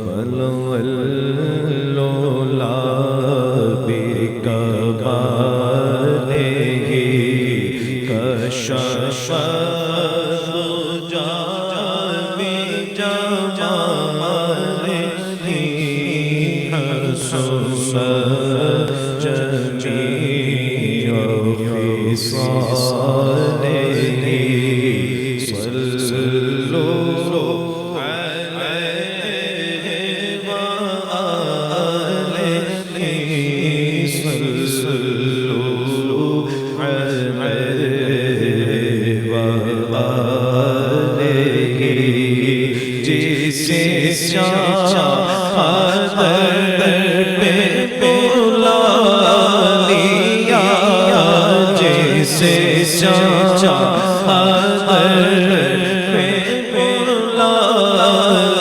واللولا بكماله كشف الدجى بجماله حسن جميع خصاله صلوا عليه وآله صلوا عليه وآله جسے شہادت پہ بلا لیا جسے شہادت پہ بلا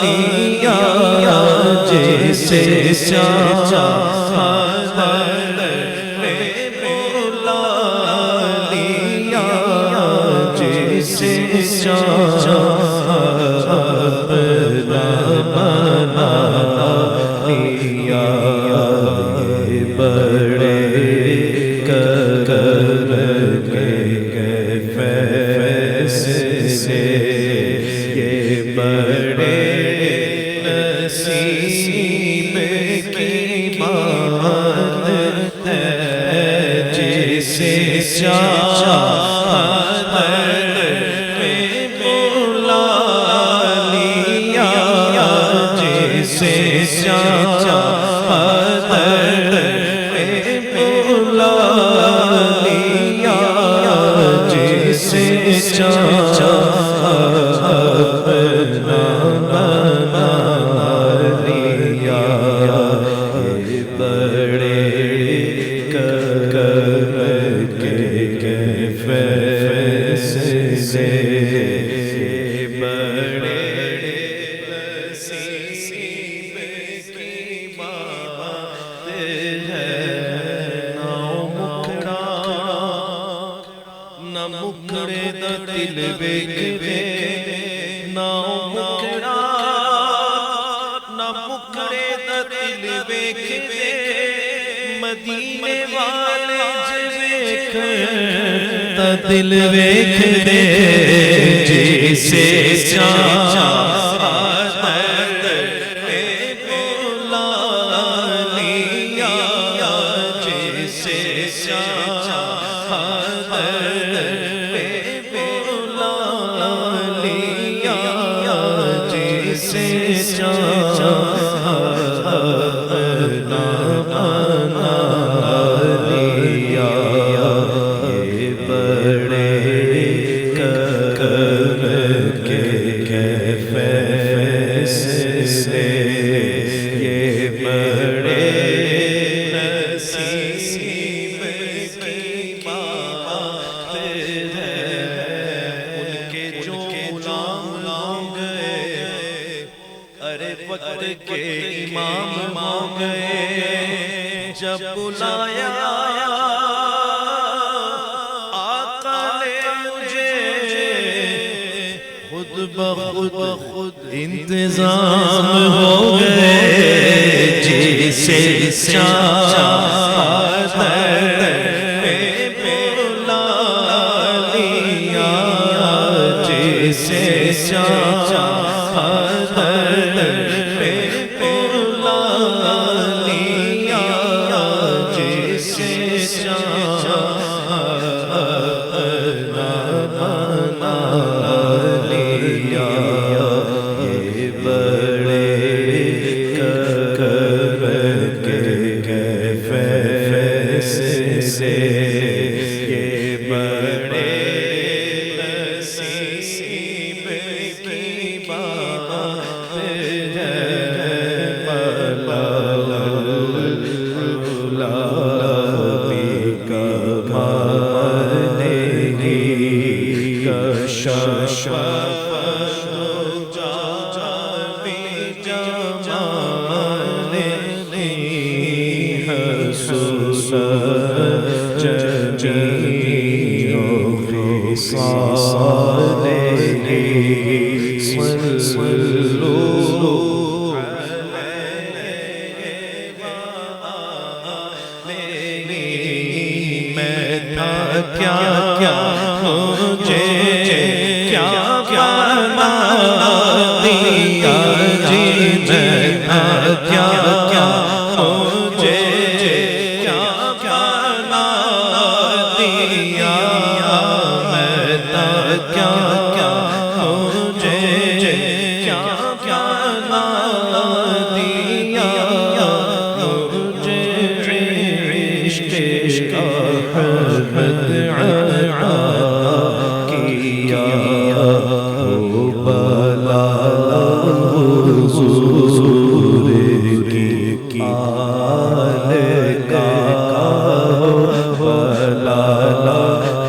لیا جسے شہادت پہ بلا لیا جسے شہادت بنا لیا بڑے کرم کے فیصلے یہ بڑے نصیب کی بات ہے جسے شہادت پہ بلا لیا جسے شہادت پہ بلا لیا جسے شہادت بنا لیا بڑے کرم کے فیصلے بڑے نصیب کی بات ہے نہ مکھڑے دا دل ویکھدے نہ مکھڑے دا دل ویکھدے مدینے والے ویکھن تا دل ویکھدے جسے شہادت پہ بلا لیا جسے شہادت پہ بلا لیا جسے شہادت بنا لیا بڑے کرم کے فیصلے یہ بڑے نصیب کی بات ہے ان کے جو غلام گئے ارے وقت کے امام ہو گئے جب بلایا آقا نے مجھے خود بخود انتظام ہو گئے جسے شہادت پہ بلا لیا جسے شہادت پہ بلا لیا جسے شہادت بنا لیا یہ بڑے کرم کے فیصلے یہ بڑے نصیب کی بات ہے واللولا بکماله کشف الدجى بجماله حسن جميع خصاله صلوا کیا کیا مجھے کیا بنا دیا جی میں کیا کیا مجھے کیا بنا دیا میں کیا کیا مجھے کیا بنا دیا مجھے عشق احمد عطا کیا بلا حضور کی آل کا بلا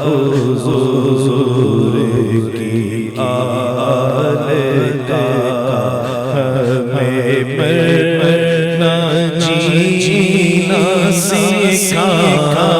حضور کی آل کا ہمیں مرنا جینا سکھا